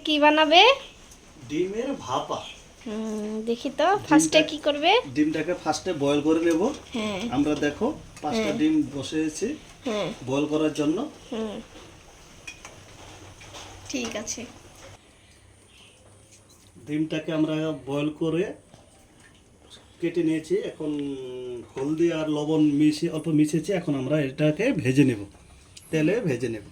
কি বানাবে? ডিমের ভাপা। দেখি তো ফার্স্টে কি করবে? ডিমটাকে ফার্স্টে বয়েল করে নেব। হ্যাঁ আমরা দেখো 5টা ডিম বসিয়েছি হ্যাঁ বয়েল করার জন্য। ঠিক আছে। ডিমটাকে আমরা বয়েল করে কেটে নিয়েছি। এখন হলদি আর লবণ মিশিয়ে অল্প মিশিয়েছি। এখন আমরা এটাকে ভেজে নেব, তেলে ভেজে নেব।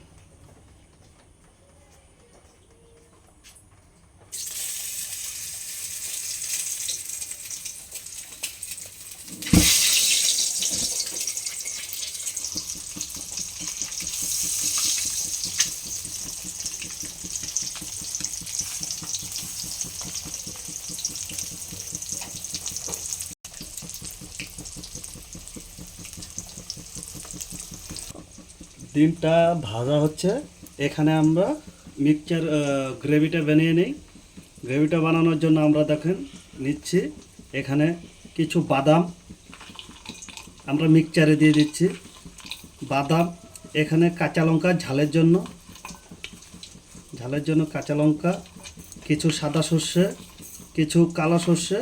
ডিমটা ভাজা হচ্ছে। এখানে আমরা মিক্সচার গ্রেভিটা বানিয়ে নিই। গ্রেভিটা বানানোর জন্য আমরা দেখেন নিচ্ছি এখানে কিছু বাদাম আমরা মিক্সচারে দিয়ে দিচ্ছি। বাদাম, এখানে কাঁচা লঙ্কা ঝালের জন্য কাঁচা লঙ্কা, কিছু সাদা সর্ষে, কিছু কালো সর্ষে,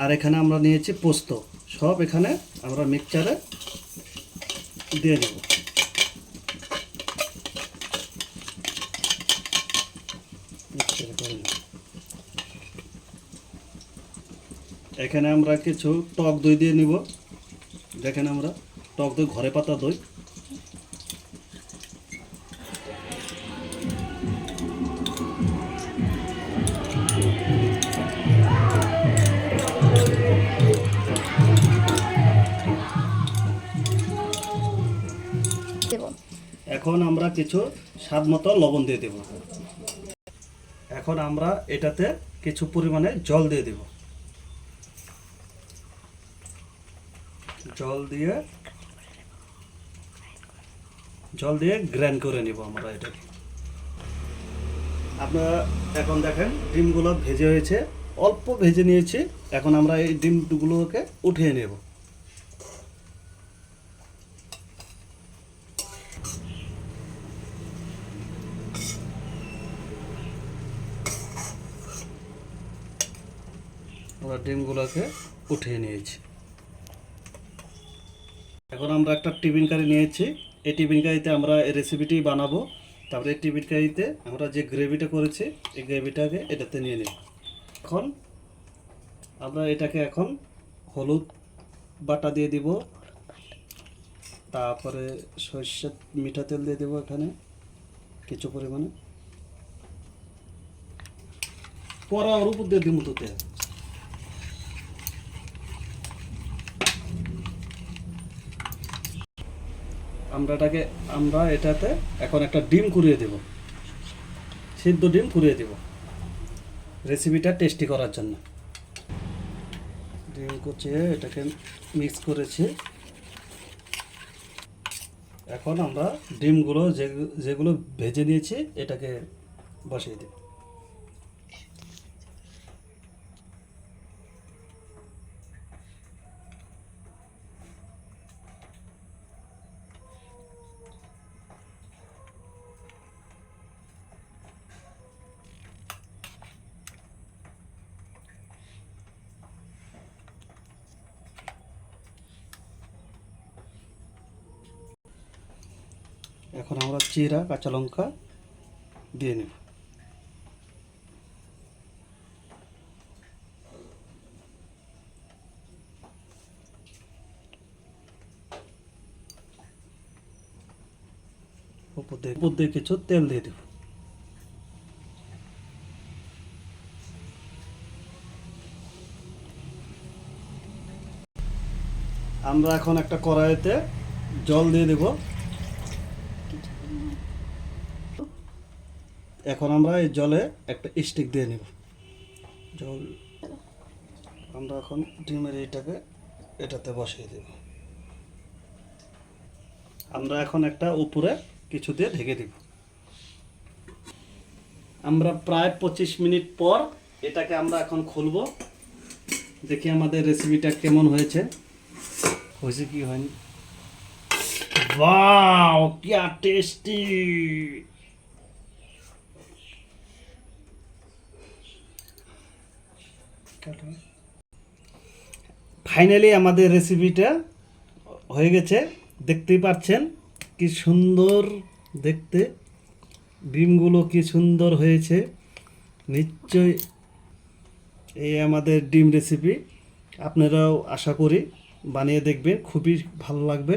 আর এখানে আমরা নিয়েছি পোস্ত। সব এখানে আমরা মিক্সচারে দিয়ে দেব। এখানে আমরা কিছু টক দই দিয়ে নিব। দেখেন আমরা টক দই, ঘরে পাতা দই। দেব। এখন আমরা কিছু স্বাদ মতো লবণ দিয়ে দেব। এখন আমরা এটাতে কিছু পরিমাণে জল দিয়ে দেব। জল দিয়ে গ্রাইন্ড করে নিব আমরা এটাকে। আপনারা এখন দেখেন ডিমগুলো ভেজে হয়েছে, অল্প ভেজে নিয়েছি। এখন আমরা এই ডিমগুলোকে উঠিয়ে নেব। আমরা ডিমগুলোকে উঠিয়ে নিয়েছি। এখন আমরা একটা টিফিন কারি নিয়েছি। এই টিফিন কারিতে আমরা এই রেসিপিটি বানাবো। তারপরে এই টিফিন কারিতে আমরা যে গ্রেভিটা করেছি এই গ্রেভিটাকে এটাতে নিয়ে নিই। এখন আমরা এটাকে এখন হলুদ বাটা দিয়ে দিব, তারপরে সরষের মিঠা তেল দিয়ে দেবো এখানে কিছু পরিমাণে। পরে ওর উপর দিয়ে দিব তো তেল। আমরা এটাতে এখন একটা ডিম কুড়িয়ে দেব, সিদ্ধ ডিম কুড়িয়ে দেব রেসিপিটা টেস্টি করার জন্য। ডিম কুচিয়ে এটাকে মিক্স করেছি। এখন আমরা ডিমগুলো যেগুলো ভেজে নিয়েছি এটাকে বসিয়ে দেব। এখন আমরা জিরা, কাঁচা লঙ্কা দিয়ে নেব। উপর দিয়ে কিছু তেল দিয়ে দেব। আমরা এখন একটা কড়াইতে জল দিয়ে দেব। এখন আমরা এই জলে একটা স্টিক দিয়ে নেব। জল আমরা এখন ডিমের এটাতে বসিয়ে দেব। আমরা এখন একটা উপরে কিছু দিয়ে ঢেকে দেব। আমরা প্রায় 25 মিনিট পর এটাকে আমরা এখন খুলব। দেখি আমাদের রেসিপিটা কেমন হয়েছে কি হয়নি। वाओ क्या टेस्टी। ফাইনালি আমাদের রেসিপিটা হয়ে গেছে, দেখতেই পাচ্ছেন কি সুন্দর দেখতে, ডিমগুলো কি সুন্দর হয়েছে। নিশ্চয় এই আমাদের ডিম রেসিপি আপনারাও আশা করি বানিয়ে দেখবেন, খুবই ভালো লাগবে।